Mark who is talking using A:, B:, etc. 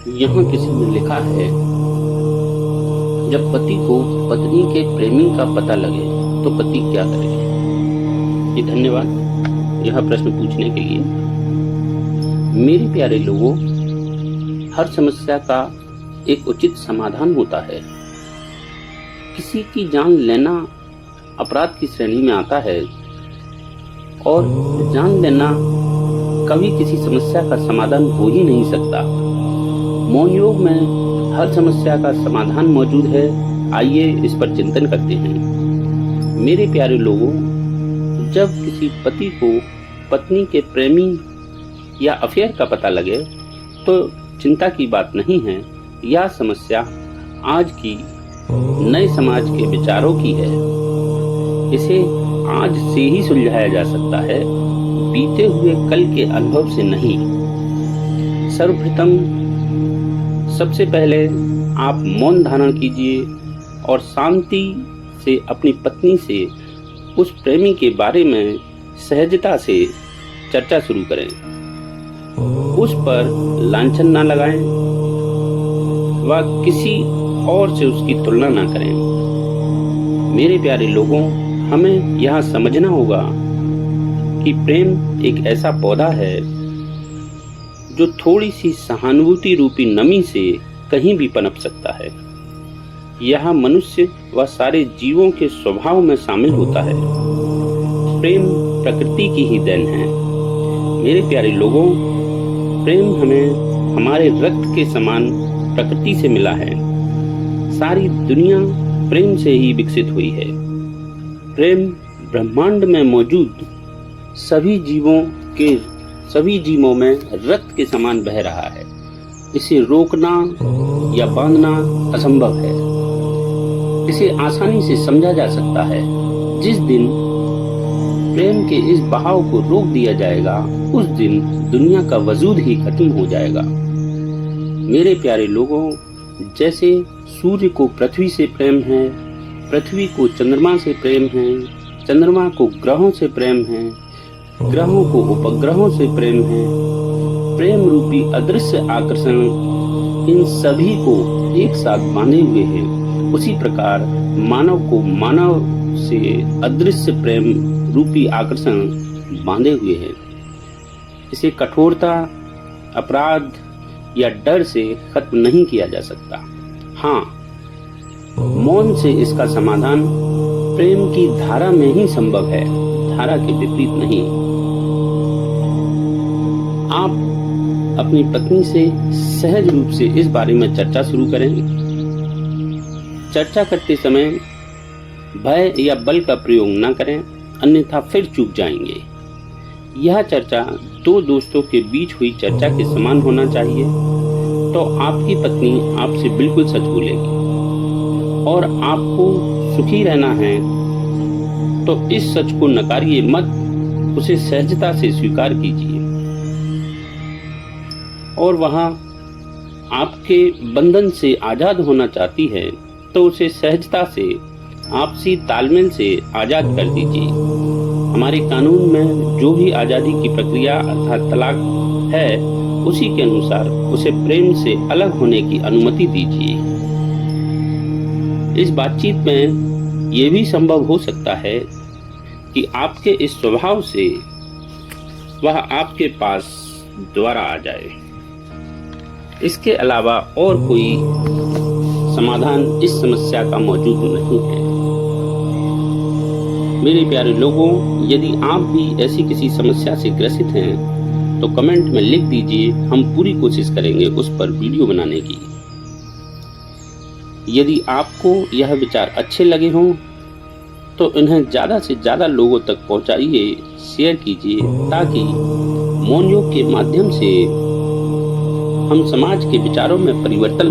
A: यहाँ किसी ने लिखा है, जब पति को पत्नी के प्रेमी का पता लगे तो पति क्या करे। जी धन्यवाद यह प्रश्न पूछने के लिए। मेरे प्यारे लोगों, हर समस्या का एक उचित समाधान होता है। किसी की जान लेना अपराध की श्रेणी में आता है और जान लेना कभी किसी समस्या का समाधान हो ही नहीं सकता। मौन योग में हर समस्या का समाधान मौजूद है। आइए इस पर चिंतन करते हैं। मेरे प्यारे लोगों, जब किसी पति को पत्नी के प्रेमी या अफेयर का पता लगे तो चिंता की बात नहीं है। यह समस्या आज की नए समाज के विचारों की है। इसे आज से ही सुलझाया जा सकता है, बीते हुए कल के अनुभव से नहीं। सर्वप्रथम सबसे पहले आप मौन धारण कीजिए और शांति से अपनी पत्नी से उस प्रेमी के बारे में सहजता से चर्चा शुरू करें। उस पर लांछन ना लगाएं व किसी और से उसकी तुलना ना करें। मेरे प्यारे लोगों, हमें यह समझना होगा कि प्रेम एक ऐसा पौधा है जो थोड़ी सी सहानुभूति रूपी नमी से कहीं भी पनप सकता है। यह मनुष्य व सारे जीवों के स्वभाव में शामिल होता है। प्रेम प्रकृति की ही देन है। मेरे प्यारे लोगों, प्रेम हमें हमारे रक्त के समान प्रकृति से मिला है। सारी दुनिया प्रेम से ही विकसित हुई है। प्रेम ब्रह्मांड में मौजूद सभी जीवों में रक्त के समान बह रहा है। इसे रोकना या बांधना असंभव है। इसे आसानी से समझा जा सकता है। जिस दिन प्रेम के इस बहाव को रोक दिया जाएगा, उस दिन दुनिया का वजूद ही खत्म हो जाएगा। मेरे प्यारे लोगों, जैसे सूर्य को पृथ्वी से प्रेम है, पृथ्वी को चंद्रमा से प्रेम है, चंद्रमा को ग्रहों से प्रेम है, ग्रहों को उपग्रहों से प्रेम है, प्रेम रूपी अदृश्य आकर्षण इन सभी को एक साथ बांधे हुए है। उसी प्रकार मानव को मानव से अदृश्य प्रेम रूपी आकर्षण बांधे हुए है। इसे कठोरता, अपराध या डर से खत्म नहीं किया जा सकता। हाँ, मौन से इसका समाधान प्रेम की धारा में ही संभव है, धारा के विपरीत नहीं। आप अपनी पत्नी से सहज रूप से इस बारे में चर्चा शुरू करें। चर्चा करते समय भय या बल का प्रयोग न करें, अन्यथा फिर चूक जाएंगे। यह चर्चा दो दोस्तों के बीच हुई चर्चा के समान होना चाहिए। तो आपकी पत्नी आपसे बिल्कुल सच बोलेगी और आपको सुखी रहना है तो इस सच को नकारिए मत, उसे सहजता से स्वीकार कीजिए। और वहाँ आपके बंधन से आजाद होना चाहती है तो उसे सहजता से आपसी तालमेल से आजाद कर दीजिए। हमारे कानून में जो भी आजादी की प्रक्रिया अर्थात तलाक है, उसी के अनुसार उसे प्रेम से अलग होने की अनुमति दीजिए। इस बातचीत में यह भी संभव हो सकता है कि आपके इस स्वभाव से वह आपके पास दोबारा आ जाए। इसके अलावा और कोई समाधान इस समस्या का मौजूद नहीं है। मेरे प्यारे लोगों, यदि आप भी ऐसी किसी समस्या से ग्रसित हैं तो कमेंट में लिख दीजिए। हम पूरी कोशिश करेंगे उस पर वीडियो बनाने की। यदि आपको यह विचार अच्छे लगे हों तो इन्हें ज़्यादा से ज़्यादा लोगों तक पहुंचाइए, शेयर कीजिए, ताकि मौन योग के माध्यम से हम समाज के विचारों में परिवर्तन